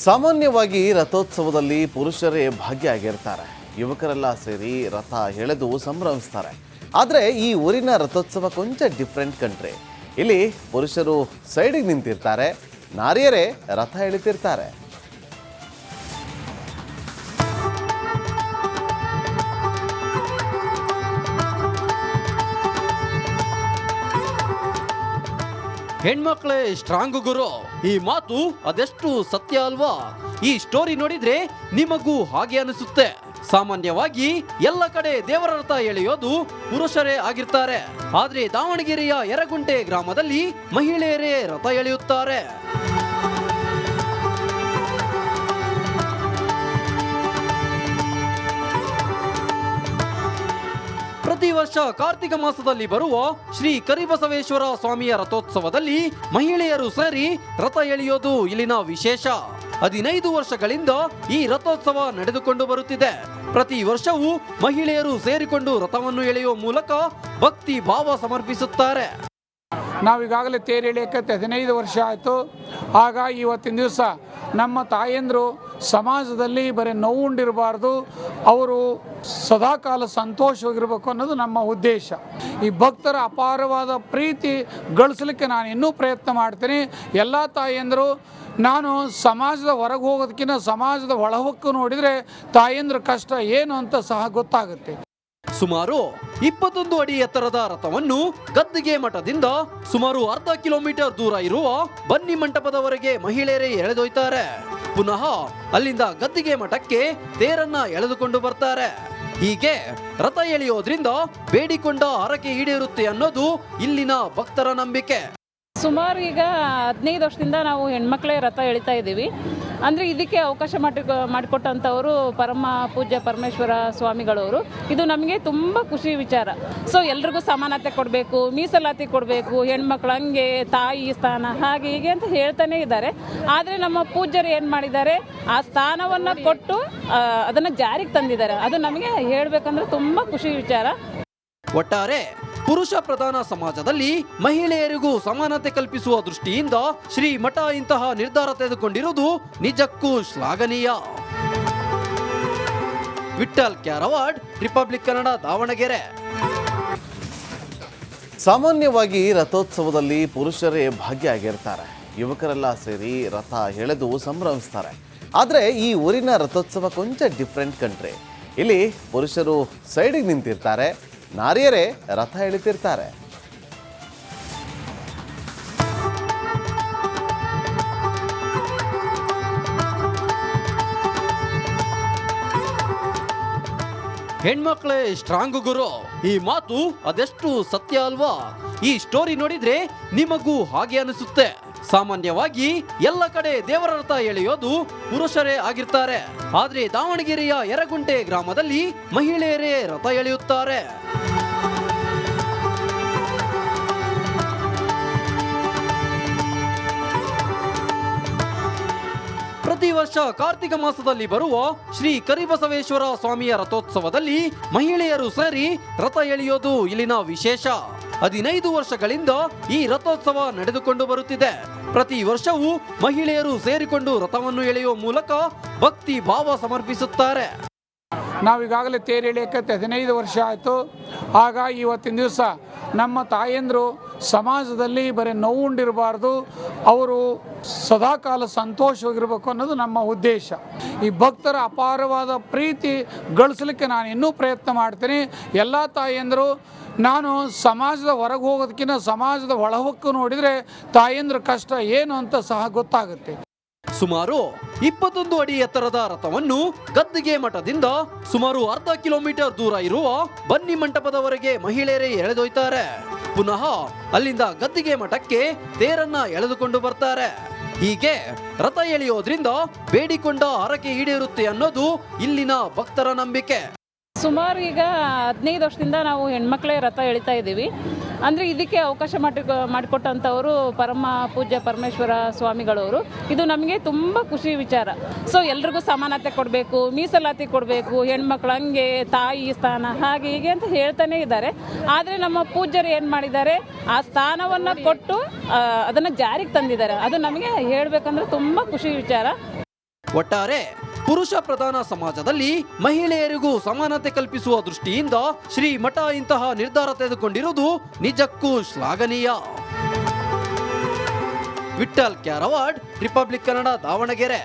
ಸಾಮಾನ್ಯವಾಗಿ ರಥೋತ್ಸವದಲ್ಲಿ ಪುರುಷರೇ ಭಾಗಿಯಾಗಿರ್ತಾರೆ. ಯುವಕರೆಲ್ಲ ಸೇರಿ ರಥ ಎಳೆದು ಸಂಭ್ರಮಿಸ್ತಾರೆ. ಆದರೆ ಈ ಊರಿನ ರಥೋತ್ಸವ ಕೊಂಚ ಡಿಫ್ರೆಂಟ್ ಕಂಟ್ರಿ. ಇಲ್ಲಿ ಪುರುಷರು ಸೈಡಿಗೆ ನಿಂತಿರ್ತಾರೆ, ನಾರಿಯರೇ ರಥ ಎಳಿತಿರ್ತಾರೆ. ಹೆಣ್ಮಕ್ಳೇ ಸ್ಟ್ರಾಂಗ್ ಗುರು, ಈ ಮಾತು ಅದೆಷ್ಟು ಸತ್ಯ ಅಲ್ವಾ? ಈ ಸ್ಟೋರಿ ನೋಡಿದ್ರೆ ನಿಮಗೂ ಹಾಗೆ ಅನಿಸುತ್ತೆ. ಸಾಮಾನ್ಯವಾಗಿ ಎಲ್ಲ ಕಡೆ ದೇವರ ರಥ ಎಳೆಯೋದು ಪುರುಷರೇ ಆಗಿರ್ತಾರೆ. ಆದ್ರೆ ದಾವಣಗೆರೆಯ ಯರಗುಂಟೆ ಗ್ರಾಮದಲ್ಲಿ ಮಹಿಳೆಯರೇ ರಥ ಎಳೆಯುತ್ತಾರೆ. ಪ್ರತಿ ವರ್ಷ ಕಾರ್ತಿಕ ಮಾಸದಲ್ಲಿ ಬರುವ ಶ್ರೀ ಕರಿಬಸವೇಶ್ವರ ಸ್ವಾಮಿಯ ರಥೋತ್ಸವದಲ್ಲಿ ಮಹಿಳೆಯರು ಸೇರಿ ರಥ ಎಳೆಯೋದು ಇಲ್ಲಿನ ವಿಶೇಷ. 15 ವರ್ಷಗಳಿಂದ ಈ ರಥೋತ್ಸವ ನಡೆದುಕೊಂಡು ಬರುತ್ತಿದೆ. ಪ್ರತಿ ವರ್ಷವೂ ಮಹಿಳೆಯರು ಸೇರಿಕೊಂಡು ರಥವನ್ನು ಎಳೆಯುವ ಮೂಲಕ ಭಕ್ತಿ ಭಾವ ಸಮರ್ಪಿಸುತ್ತಾರೆ. ನಾವೀಗಾಗಲೇ ತೇರು ಎಳೆಯಕ್ಕೆ 15 ವರ್ಷ ಆಯಿತು. ಆಗ ಇವತ್ತಿನ ದಿವಸ ನಮ್ಮ ತಾಯಂದರು ಸಮಾಜದಲ್ಲಿ ಬರೀ ನೋವುಂಡಿರಬಾರ್ದು, ಅವರು ಸದಾಕಾಲ ಸಂತೋಷವಾಗಿರಬೇಕು ಅನ್ನೋದು ನಮ್ಮ ಉದ್ದೇಶ. ಈ ಭಕ್ತರ ಅಪಾರವಾದ ಪ್ರೀತಿ ಗಳಿಸಲಿಕ್ಕೆ ನಾನು ಇನ್ನೂ ಪ್ರಯತ್ನ ಮಾಡ್ತೀನಿ. ಎಲ್ಲ ತಾಯಂದರು, ನಾನು ಸಮಾಜದ ಹೊರಗೆ ಹೋಗೋದಕ್ಕಿಂತ ಸಮಾಜದ ಒಳಹೊಕ್ಕು ನೋಡಿದರೆ ತಾಯಂದ್ರ ಕಷ್ಟ ಏನು ಅಂತ ಸಹ ಗೊತ್ತಾಗುತ್ತೆ. ಸುಮಾರು 21 ಅಡಿ ಎತ್ತರದ ರಥವನ್ನು ಗದ್ದಿಗೆ ಮಠದಿಂದ ಸುಮಾರು ಅರ್ಧ ಕಿಲೋಮೀಟರ್ ದೂರ ಇರುವ ಬನ್ನಿ ಮಂಟಪದವರೆಗೆ ಮಹಿಳೆಯರೇ ಎಳೆದೊಯ್ತಾರೆ. ಪುನಃ ಅಲ್ಲಿಂದ ಗದ್ದಿಗೆ ಮಠಕ್ಕೆ ತೇರನ್ನ ಎಳೆದುಕೊಂಡು ಬರ್ತಾರೆ. ಹೀಗೆ ರಥ ಎಳೆಯೋದ್ರಿಂದ ಬೇಡಿಕೊಂಡ ಹರಕೆ ಈಡೇರುತ್ತೆ ಅನ್ನೋದು ಇಲ್ಲಿನ ಭಕ್ತರ ನಂಬಿಕೆ. ಸುಮಾರು ಈಗ 15 ವರ್ಷದಿಂದ ನಾವು ಹೆಣ್ಮಕ್ಳೇ ರಥ ಎಳಿತಾ ಇದ್ದೀವಿ. ಅಂದರೆ ಇದಕ್ಕೆ ಅವಕಾಶ ಮಾಡಿಕೊಟ್ಟಂಥವರು ಪರಮ ಪೂಜ್ಯ ಪರಮೇಶ್ವರ ಸ್ವಾಮಿಗಳವರು. ಇದು ನಮಗೆ ತುಂಬ ಖುಷಿ ವಿಚಾರ. ಸೊ ಎಲ್ರಿಗೂ ಸಮಾನತೆ ಕೊಡಬೇಕು, ಮೀಸಲಾತಿ ಕೊಡಬೇಕು, ಹೆಣ್ಮಕ್ಳು ಹಂಗೆ ತಾಯಿ ಸ್ಥಾನ ಹಾಗೆ ಹೀಗೆ ಅಂತ ಹೇಳ್ತಾನೆ ಇದ್ದಾರೆ. ಆದರೆ ನಮ್ಮ ಪೂಜ್ಯರು ಏನು ಮಾಡಿದ್ದಾರೆ, ಆ ಸ್ಥಾನವನ್ನು ಕೊಟ್ಟು ಅದನ್ನು ಜಾರಿಗೆ ತಂದಿದ್ದಾರೆ. ಅದು ನಮಗೆ ಹೇಳಬೇಕಂದ್ರೆ ತುಂಬ ಖುಷಿ ವಿಚಾರ. ಒಟ್ಟಾರೆ ಪುರುಷ ಪ್ರಧಾನ ಸಮಾಜದಲ್ಲಿ ಮಹಿಳೆಯರಿಗೂ ಸಮಾನತೆ ಕಲ್ಪಿಸುವ ದೃಷ್ಟಿಯಿಂದ ಶ್ರೀ ಮಠ ಇಂತಹ ನಿರ್ಧಾರ ತೆಗೆದುಕೊಂಡಿರುವುದು ನಿಜಕ್ಕೂ ಶ್ಲಾಘನೀಯ. ವಿಠಲ್ ಕ್ಯಾರವಾಡ್, ರಿಪಬ್ಲಿಕ್ ಕನ್ನಡ, ದಾವಣಗೆರೆ. ಸಾಮಾನ್ಯವಾಗಿ ರಥೋತ್ಸವದಲ್ಲಿ ಪುರುಷರೇ ಭಾಗಿಯಾಗಿರ್ತಾರೆ. ಯುವಕರೆಲ್ಲ ಸೇರಿ ರಥ ಎಳೆದು ಸಂಭ್ರಮಿಸ್ತಾರೆ. ಆದರೆ ಈ ಊರಿನ ರಥೋತ್ಸವ ಕೊಂಚ ಡಿಫ್ರೆಂಟ್ ಕಂಟ್ರಿ. ಇಲ್ಲಿ ಪುರುಷರು ಸೈಡಿಗೆ ನಿಂತಿರ್ತಾರೆ, ನಾರಿಯರೇ ರಥ ಎಳಿತಿರ್ತಾರೆ. ಹೆಣ್ಮಕ್ಳೇ ಸ್ಟ್ರಾಂಗ್ ಗುರು, ಈ ಮಾತು ಅದೆಷ್ಟು ಸತ್ಯ ಅಲ್ವಾ? ಈ ಸ್ಟೋರಿ ನೋಡಿದ್ರೆ ನಿಮಗೂ ಹಾಗೆ ಅನಿಸುತ್ತೆ. ಸಾಮಾನ್ಯವಾಗಿ ಎಲ್ಲ ಕಡೆ ದೇವರ ರಥ ಎಳೆಯೋದು ಪುರುಷರೇ ಆಗಿರ್ತಾರೆ. ಆದ್ರೆ ದಾವಣಗೆರೆಯ ಯರಗುಂಟೆ ಗ್ರಾಮದಲ್ಲಿ ಮಹಿಳೆಯರೇ ರಥ ಎಳೆಯುತ್ತಾರೆ. ಪ್ರತಿ ವರ್ಷ ಕಾರ್ತಿಕ ಮಾಸದಲ್ಲಿ ಬರುವ ಶ್ರೀ ಕರಿಬಸವೇಶ್ವರ ಸ್ವಾಮಿಯ ರಥೋತ್ಸವದಲ್ಲಿ ಮಹಿಳೆಯರು ಸೇರಿ ರಥ ಎಳೆಯೋದು ಇಲ್ಲಿನ ವಿಶೇಷ. 15 ವರ್ಷಗಳಿಂದ ಈ ರಥೋತ್ಸವ ನಡೆದುಕೊಂಡು ಬರುತ್ತಿದೆ. ಪ್ರತಿ ವರ್ಷವೂ ಮಹಿಳೆಯರು ಸೇರಿಕೊಂಡು ರಥವನ್ನು ಎಳೆಯುವ ಮೂಲಕ ಭಕ್ತಿ ಭಾವ ಸಮರ್ಪಿಸುತ್ತಾರೆ. ನಾವೀಗಾಗಲೇ ತೇರು ಎಳೆಯಕ್ಕೆ 15 ವರ್ಷ ಆಯಿತು. ಆಗ ಇವತ್ತಿನ ದಿವಸ ನಮ್ಮ ತಾಯಂದರು ಸಮಾಜದಲ್ಲಿ ಬರೀ ನೋವುಂಡಿರಬಾರ್ದು, ಅವರು ಸದಾಕಾಲ ಸಂತೋಷವಾಗಿರಬೇಕು ಅನ್ನೋದು ನಮ್ಮ ಉದ್ದೇಶ. ಈ ಭಕ್ತರ ಅಪಾರವಾದ ಪ್ರೀತಿ ಗಳಿಸಲಿಕ್ಕೆ ನಾನು ಇನ್ನೂ ಪ್ರಯತ್ನ ಮಾಡ್ತೀನಿ. ಎಲ್ಲ ತಾಯಂದರು, ನಾನು ಸಮಾಜದ ಹೊರಗೆ ಹೋಗೋದಕ್ಕಿಂತ ಸಮಾಜದ ಒಳಹೊಕ್ಕು ನೋಡಿದರೆ ತಾಯಂದ್ರ ಕಷ್ಟ ಏನು ಅಂತ ಸಹ ಗೊತ್ತಾಗುತ್ತೆ. ಸುಮಾರು 21 ಅಡಿ ಎತ್ತರದ ರಥವನ್ನು ಗದ್ದಿಗೆ ಮಠದಿಂದ ಸುಮಾರು ಅರ್ಧ ಕಿಲೋಮೀಟರ್ ದೂರ ಇರುವ ಬನ್ನಿ ಮಂಟಪದವರೆಗೆ ಮಹಿಳೆಯರೇ ಎಳೆದೊಯ್ತಾರೆ. ಪುನಃ ಅಲ್ಲಿಂದ ಗದ್ದಿಗೆ ಮಠಕ್ಕೆ ತೇರನ್ನ ಎಳೆದುಕೊಂಡು ಬರ್ತಾರೆ. ಹೀಗೆ ರಥ ಎಳೆಯೋದ್ರಿಂದ ಬೇಡಿಕೊಂಡ ಹರಕೆ ಈಡೇರುತ್ತೆ ಅನ್ನೋದು ಇಲ್ಲಿನ ಭಕ್ತರ ನಂಬಿಕೆ. ಸುಮಾರು ಈಗ 15 ವರ್ಷದಿಂದ ನಾವು ಹೆಣ್ಮಕ್ಳೇ ರಥ ಎಳಿತಾ ಇದ್ದೀವಿ. ಅಂದರೆ ಇದಕ್ಕೆ ಅವಕಾಶ ಮಾಡಿಕೊಟ್ಟಂಥವರು ಪರಮ ಪೂಜ್ಯ ಪರಮೇಶ್ವರ ಸ್ವಾಮಿಗಳವರು. ಇದು ನಮಗೆ ತುಂಬ ಖುಷಿ ವಿಚಾರ. ಸೊ ಎಲ್ರಿಗೂ ಸಮಾನತೆ ಕೊಡಬೇಕು, ಮೀಸಲಾತಿ ಕೊಡಬೇಕು, ಹೆಣ್ಮಕ್ಳು ಹಂಗೆ ತಾಯಿ ಸ್ಥಾನ ಹಾಗೆ ಹೀಗೆ ಅಂತ ಹೇಳ್ತಾನೆ ಇದ್ದಾರೆ. ಆದರೆ ನಮ್ಮ ಪೂಜ್ಯರು ಏನು ಮಾಡಿದ್ದಾರೆ, ಆ ಸ್ಥಾನವನ್ನು ಕೊಟ್ಟು ಅದನ್ನು ಜಾರಿಗೆ ತಂದಿದ್ದಾರೆ. ಅದು ನಮಗೆ ಹೇಳಬೇಕಂದ್ರೆ ತುಂಬ ಖುಷಿ ವಿಚಾರ. ಒಟ್ಟಾರೆ ಪುರುಷ ಪ್ರಧಾನ ಸಮಾಜದಲ್ಲಿ ಮಹಿಳೆಯರಿಗೂ ಸಮಾನತೆ ಕಲ್ಪಿಸುವ ದೃಷ್ಟಿಯಿಂದ ಶ್ರೀಮಠ ಇಂತಹ ನಿರ್ಧಾರ ತೆಗೆದುಕೊಂಡಿರುವುದು ನಿಜಕ್ಕೂ ಶ್ಲಾಘನೀಯ. ವಿಠ್ಠಲ್ ಕ್ಯಾರವಾಡ್, ರಿಪಬ್ಲಿಕ್ ಕನ್ನಡ, ದಾವಣಗೆರೆ.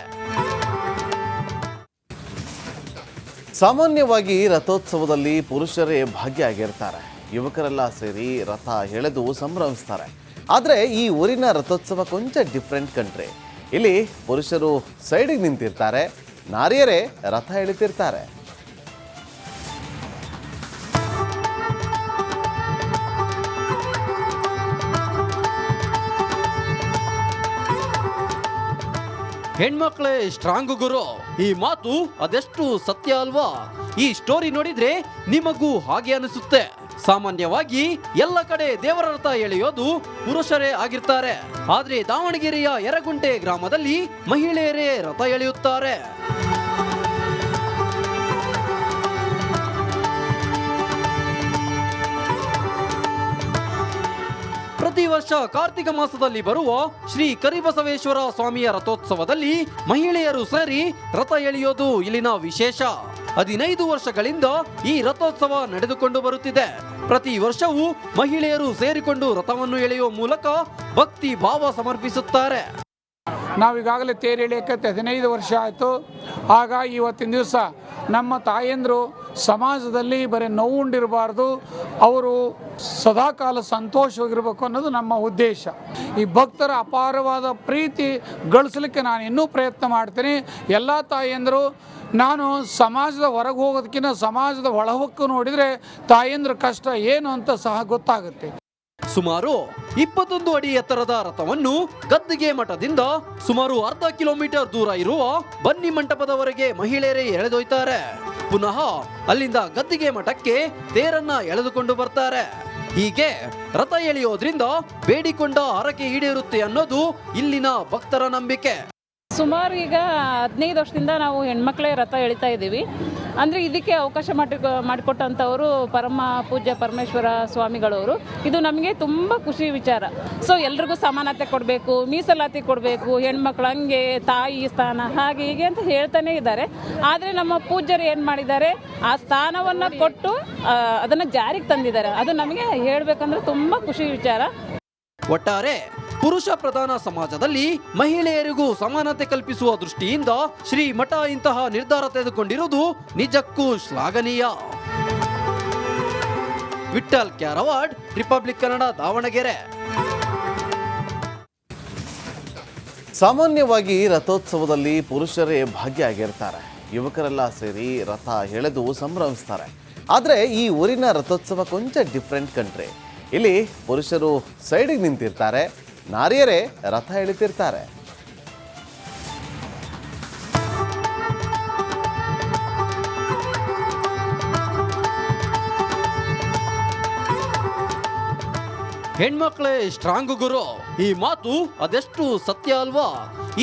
ಸಾಮಾನ್ಯವಾಗಿ ರಥೋತ್ಸವದಲ್ಲಿ ಪುರುಷರೇ ಭಾಗಿಯಾಗಿರ್ತಾರೆ. ಯುವಕರೆಲ್ಲ ಸೇರಿ ರಥ ಎಳೆದು ಸಂಭ್ರಮಿಸ್ತಾರೆ. ಆದರೆ ಈ ಊರಿನ ರಥೋತ್ಸವ ಕೊಂಚ ಡಿಫ್ರೆಂಟ್ ಕಂಟ್ರಿ. ಇಲ್ಲಿ ಪುರುಷರು ಸೈಡಿಗೆ ನಿಂತಿರ್ತಾರೆ, ನಾರಿಯರೇ ರಥ ಎಳಿತಿರ್ತಾರೆ. ಹೆಣ್ಮಕ್ಳೇ ಸ್ಟ್ರಾಂಗ್ ಗುರು, ಈ ಮಾತು ಅದೆಷ್ಟು ಸತ್ಯ ಅಲ್ವಾ? ಈ ಸ್ಟೋರಿ ನೋಡಿದ್ರೆ ನಿಮಗೂ ಹಾಗೆ ಅನಿಸುತ್ತೆ. ಸಾಮಾನ್ಯವಾಗಿ ಎಲ್ಲ ಕಡೆ ದೇವರ ರಥ ಎಳೆಯೋದು ಪುರುಷರೇ ಆಗಿರ್ತಾರೆ. ಆದ್ರೆ ದಾವಣಗೆರೆಯ ಯರಗುಂಟೆ ಗ್ರಾಮದಲ್ಲಿ ಮಹಿಳೆಯರೇ ರಥ ಎಳೆಯುತ್ತಾರೆ. ಪ್ರತಿ ವರ್ಷ ಕಾರ್ತಿಕ ಮಾಸದಲ್ಲಿ ಬರುವ ಶ್ರೀ ಕರಿಬಸವೇಶ್ವರ ಸ್ವಾಮಿಯ ರಥೋತ್ಸವದಲ್ಲಿ ಮಹಿಳೆಯರು ಸೇರಿ ರಥ ಎಳೆಯೋದು ಇಲ್ಲಿನ ವಿಶೇಷ. 15 ವರ್ಷಗಳಿಂದ ಈ ರಥೋತ್ಸವ ನಡೆದುಕೊಂಡು ಬರುತ್ತಿದೆ. ಪ್ರತಿ ವರ್ಷವೂ ಮಹಿಳೆಯರು ಸೇರಿಕೊಂಡು ರಥವನ್ನು ಎಳೆಯುವ ಮೂಲಕ ಭಕ್ತಿ ಭಾವ ಸಮರ್ಪಿಸುತ್ತಾರೆ. ನಾವೀಗಾಗಲೇ ತೇರು ಎಳೆಯಕ್ಕೆ 15 ವರ್ಷ ಆಯಿತು. ಆಗ ಇವತ್ತಿನ ದಿವಸ ನಮ್ಮ ತಾಯಂದರು ಸಮಾಜದಲ್ಲಿ ಬರೀ ನೋವುಂಡಿರಬಾರ್ದು, ಅವರು ಸದಾಕಾಲ ಸಂತೋಷವಾಗಿರಬೇಕು ಅನ್ನೋದು ನಮ್ಮ ಉದ್ದೇಶ. ಈ ಭಕ್ತರ ಅಪಾರವಾದ ಪ್ರೀತಿ ಗಳಿಸಲಿಕ್ಕೆ ನಾನು ಇನ್ನೂ ಪ್ರಯತ್ನ ಮಾಡ್ತೀನಿ. ಎಲ್ಲ ತಾಯಂದರು, ನಾನು ಸಮಾಜದ ಹೊರಗೆ ಹೋಗೋದಕ್ಕಿಂತ ಸಮಾಜದ ಒಳಹೊಕ್ಕು ನೋಡಿದರೆ ತಾಯಂದ್ರ ಕಷ್ಟ ಏನು ಅಂತ ಸಹ ಗೊತ್ತಾಗುತ್ತೆ. ಸುಮಾರು 21 ಅಡಿ ಎತ್ತರದ ರಥವನ್ನು ಗದ್ದಿಗೆ ಮಠದಿಂದ ಸುಮಾರು ಅರ್ಧ ಕಿಲೋಮೀಟರ್ ದೂರ ಇರುವ ಬನ್ನಿ ಮಂಟಪದವರೆಗೆ ಮಹಿಳೆಯರೇ ಎಳೆದೊಯ್ತಾರೆ. ಪುನಃ ಅಲ್ಲಿಂದ ಗದ್ದಿಗೆ ಮಠಕ್ಕೆ ತೇರನ್ನ ಎಳೆದುಕೊಂಡು ಬರ್ತಾರೆ. ಹೀಗೆ ರಥ ಎಳೆಯೋದ್ರಿಂದ ಬೇಡಿಕೊಂಡ ಹರಕೆ ಈಡೇರುತ್ತೆ ಅನ್ನೋದು ಇಲ್ಲಿನ ಭಕ್ತರ ನಂಬಿಕೆ. ಸುಮಾರು ಈಗ 15 ವರ್ಷದಿಂದ ನಾವು ಹೆಣ್ಮಕ್ಳೇ ರಥ ಎಳಿತಾ ಇದ್ದೀವಿ. ಅಂದರೆ ಇದಕ್ಕೆ ಅವಕಾಶ ಮಾಡಿಕೊಟ್ಟಂಥವರು ಪರಮ ಪೂಜ್ಯ ಪರಮೇಶ್ವರ ಸ್ವಾಮಿಗಳವರು. ಇದು ನಮಗೆ ತುಂಬ ಖುಷಿ ವಿಚಾರ. ಸೊ ಎಲ್ರಿಗೂ ಸಮಾನತೆ ಕೊಡಬೇಕು, ಮೀಸಲಾತಿ ಕೊಡಬೇಕು, ಹೆಣ್ಮಕ್ಳು ಹಂಗೆ ತಾಯಿ ಸ್ಥಾನ ಹಾಗೆ ಹೀಗೆ ಅಂತ ಹೇಳ್ತಾನೆ ಇದ್ದಾರೆ. ಆದರೆ ನಮ್ಮ ಪೂಜ್ಯರು ಏನು ಮಾಡಿದ್ದಾರೆ, ಆ ಸ್ಥಾನವನ್ನು ಕೊಟ್ಟು ಅದನ್ನು ಜಾರಿಗೆ ತಂದಿದ್ದಾರೆ. ಅದು ನಮಗೆ ಹೇಳಬೇಕಂದ್ರೆ ತುಂಬ ಖುಷಿ ವಿಚಾರ. ಒಟ್ಟಾರೆ ಪುರುಷ ಪ್ರಧಾನ ಸಮಾಜದಲ್ಲಿ ಮಹಿಳೆಯರಿಗೂ ಸಮಾನತೆ ಕಲ್ಪಿಸುವ ದೃಷ್ಟಿಯಿಂದ ಶ್ರೀಮಠ ಇಂತಹ ನಿರ್ಧಾರ ತೆಗೆದುಕೊಂಡಿರುವುದು ನಿಜಕ್ಕೂ ಶ್ಲಾಘನೀಯ. ವಿಠ್ಠಲ್ ಕ್ಯಾರವಾಡ್, ರಿಪಬ್ಲಿಕ್ ಕನ್ನಡ, ದಾವಣಗೆರೆ. ಸಾಮಾನ್ಯವಾಗಿ ರಥೋತ್ಸವದಲ್ಲಿ ಪುರುಷರೇ ಭಾಗಿಯಾಗಿರ್ತಾರೆ. ಯುವಕರೆಲ್ಲ ಸೇರಿ ರಥ ಎಳೆದು ಸಂಭ್ರಮಿಸ್ತಾರೆ. ಆದರೆ ಈ ಊರಿನ ರಥೋತ್ಸವ ಕೊಂಚ ಡಿಫ್ರೆಂಟ್ ಕಂಟ್ರಿ. ಇಲ್ಲಿ ಪುರುಷರು ಸೈಡಿಗೆ ನಿಂತಿರ್ತಾರೆ, ನಾರಿಯರೇ ರಥ ಎಳಿತಿರ್ತಾರೆ. ಹೆಣ್ಮಕ್ಳೇ ಸ್ಟ್ರಾಂಗ್ ಗುರು, ಈ ಮಾತು ಅದೆಷ್ಟು ಸತ್ಯ ಅಲ್ವಾ?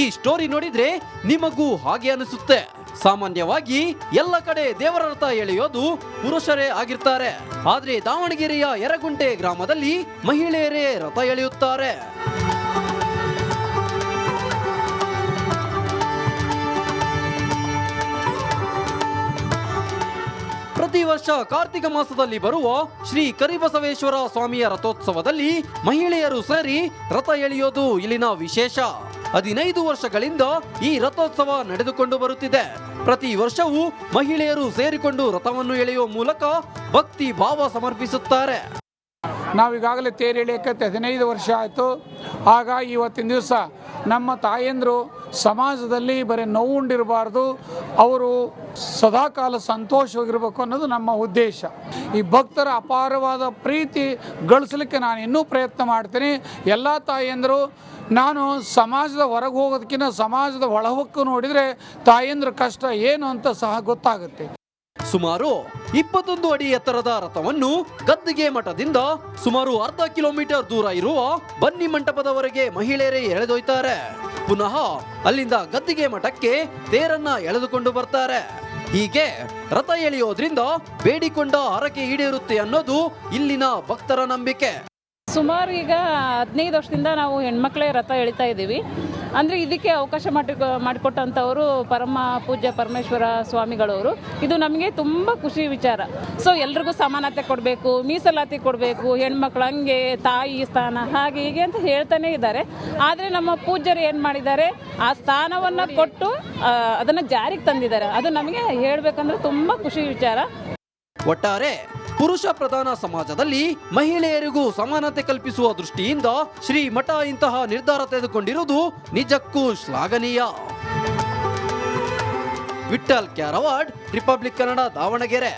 ಈ ಸ್ಟೋರಿ ನೋಡಿದ್ರೆ ನಿಮಗೂ ಹಾಗೆ ಅನಿಸುತ್ತೆ. ಸಾಮಾನ್ಯವಾಗಿ ಎಲ್ಲ ಕಡೆ ದೇವರ ರಥ ಎಳೆಯೋದು ಪುರುಷರೇ ಆಗಿರ್ತಾರೆ. ಆದ್ರೆ ದಾವಣಗೆರೆಯ ಯರಗುಂಟೆ ಗ್ರಾಮದಲ್ಲಿ ಮಹಿಳೆಯರೇ ರಥ ಎಳೆಯುತ್ತಾರೆ. ಪ್ರತಿ ವರ್ಷ ಕಾರ್ತಿಕ ಮಾಸದಲ್ಲಿ ಬರುವ ಶ್ರೀ ಕರಿಬಸವೇಶ್ವರ ಸ್ವಾಮಿಯ ರಥೋತ್ಸವದಲ್ಲಿ ಮಹಿಳೆಯರು ಸೇರಿ ರಥ ಎಳೆಯೋದು ಇಲ್ಲಿನ ವಿಶೇಷ. 15 ವರ್ಷಗಳಿಂದ ಈ ರಥೋತ್ಸವ ನಡೆದುಕೊಂಡು ಬರುತ್ತಿದೆ. ಪ್ರತಿ ವರ್ಷವೂ ಮಹಿಳೆಯರು ಸೇರಿಕೊಂಡು ರಥವನ್ನು ಎಳೆಯುವ ಮೂಲಕ ಭಕ್ತಿ ಭಾವ ಸಮರ್ಪಿಸುತ್ತಾರೆ. ನಾವೀಗಾಗಲೇ ತೇರು ಎಳೆಯಕ್ಕೆ 15 ವರ್ಷ ಆಯಿತು. ಆಗ ಇವತ್ತಿನ ದಿವಸ ನಮ್ಮ ತಾಯಂದರು ಸಮಾಜದಲ್ಲಿ ಬರೀ ನೋವುಂಡಿರಬಾರ್ದು, ಅವರು ಸದಾಕಾಲ ಸಂತೋಷವಾಗಿರಬೇಕು ಅನ್ನೋದು ನಮ್ಮ ಉದ್ದೇಶ. ಈ ಭಕ್ತರ ಅಪಾರವಾದ ಪ್ರೀತಿ ಗಳಿಸಲಿಕ್ಕೆ ನಾನು ಇನ್ನೂ ಪ್ರಯತ್ನ ಮಾಡ್ತೀನಿ. ಎಲ್ಲ ತಾಯಂದರು, ನಾನು ಸಮಾಜದ ಹೊರಗೆ ಹೋಗೋದಕ್ಕಿಂತ ಸಮಾಜದ ಒಳಹೊಕ್ಕು ನೋಡಿದರೆ ತಾಯಂದ್ರ ಕಷ್ಟ ಏನು ಅಂತ ಸಹ ಗೊತ್ತಾಗುತ್ತೆ. ಸುಮಾರು 21 ಅಡಿ ಎತ್ತರದ ರಥವನ್ನು ಗದ್ದಿಗೆ ಮಠದಿಂದ ಸುಮಾರು ಅರ್ಧ ಕಿಲೋಮೀಟರ್ ದೂರ ಇರುವ ಬನ್ನಿ ಮಂಟಪದವರೆಗೆ ಮಹಿಳೆಯರೇ ಎಳೆದೊಯ್ತಾರೆ. ಪುನಃ ಅಲ್ಲಿಂದ ಗದ್ದಿಗೆ ಮಠಕ್ಕೆ ತೇರನ್ನ ಎಳೆದುಕೊಂಡು ಬರ್ತಾರೆ. ಹೀಗೆ ರಥ ಎಳೆಯೋದ್ರಿಂದ ಬೇಡಿಕೊಂಡ ಹರಕೆ ಈಡೇರುತ್ತೆ ಅನ್ನೋದು ಇಲ್ಲಿನ ಭಕ್ತರ ನಂಬಿಕೆ. ಸುಮಾರು ಈಗ 15 ವರ್ಷದಿಂದ ನಾವು ಹೆಣ್ಮಕ್ಳೇ ರಥ ಎಳಿತಾ ಇದ್ದೀವಿ. ಅಂದರೆ ಇದಕ್ಕೆ ಅವಕಾಶ ಮಾಡಿಕೊಟ್ಟಂಥವರು ಪರಮ ಪೂಜ್ಯ ಪರಮೇಶ್ವರ ಸ್ವಾಮಿಗಳವರು. ಇದು ನಮಗೆ ತುಂಬ ಖುಷಿ ವಿಚಾರ. ಸೊ ಎಲ್ರಿಗೂ ಸಮಾನತೆ ಕೊಡಬೇಕು, ಮೀಸಲಾತಿ ಕೊಡಬೇಕು, ಹೆಣ್ಮಕ್ಳು ಹಂಗೆ ತಾಯಿ ಸ್ಥಾನ ಹಾಗೆ ಹೀಗೆ ಅಂತ ಹೇಳ್ತಾನೆ ಇದ್ದಾರೆ. ಆದರೆ ನಮ್ಮ ಪೂಜ್ಯರು ಏನು ಮಾಡಿದ್ದಾರೆ, ಆ ಸ್ಥಾನವನ್ನು ಕೊಟ್ಟು ಅದನ್ನು ಜಾರಿಗೆ ತಂದಿದ್ದಾರೆ. ಅದು ನಮಗೆ ಹೇಳಬೇಕಂದ್ರೆ ತುಂಬ ಖುಷಿ ವಿಚಾರ. ಒಟ್ಟಾರೆ ಪುರುಷ ಪ್ರಧಾನ ಸಮಾಜದಲ್ಲಿ ಮಹಿಳೆಯರಿಗೂ ಸಮಾನತೆ ಕಲ್ಪಿಸುವ ದೃಷ್ಟಿಯಿಂದ ಶ್ರೀ ಮಠ ಇಂತಹ ನಿರ್ಧಾರ ತೆಗೆದುಕೊಂಡಿರುವುದು ನಿಜಕ್ಕೂ ಶ್ಲಾಘನೀಯ. ವಿಠ್ಠಲ್ ಕ್ಯಾರವಾಡ್, ರಿಪಬ್ಲಿಕ್ ಕನ್ನಡ, ದಾವಣಗೆರೆ.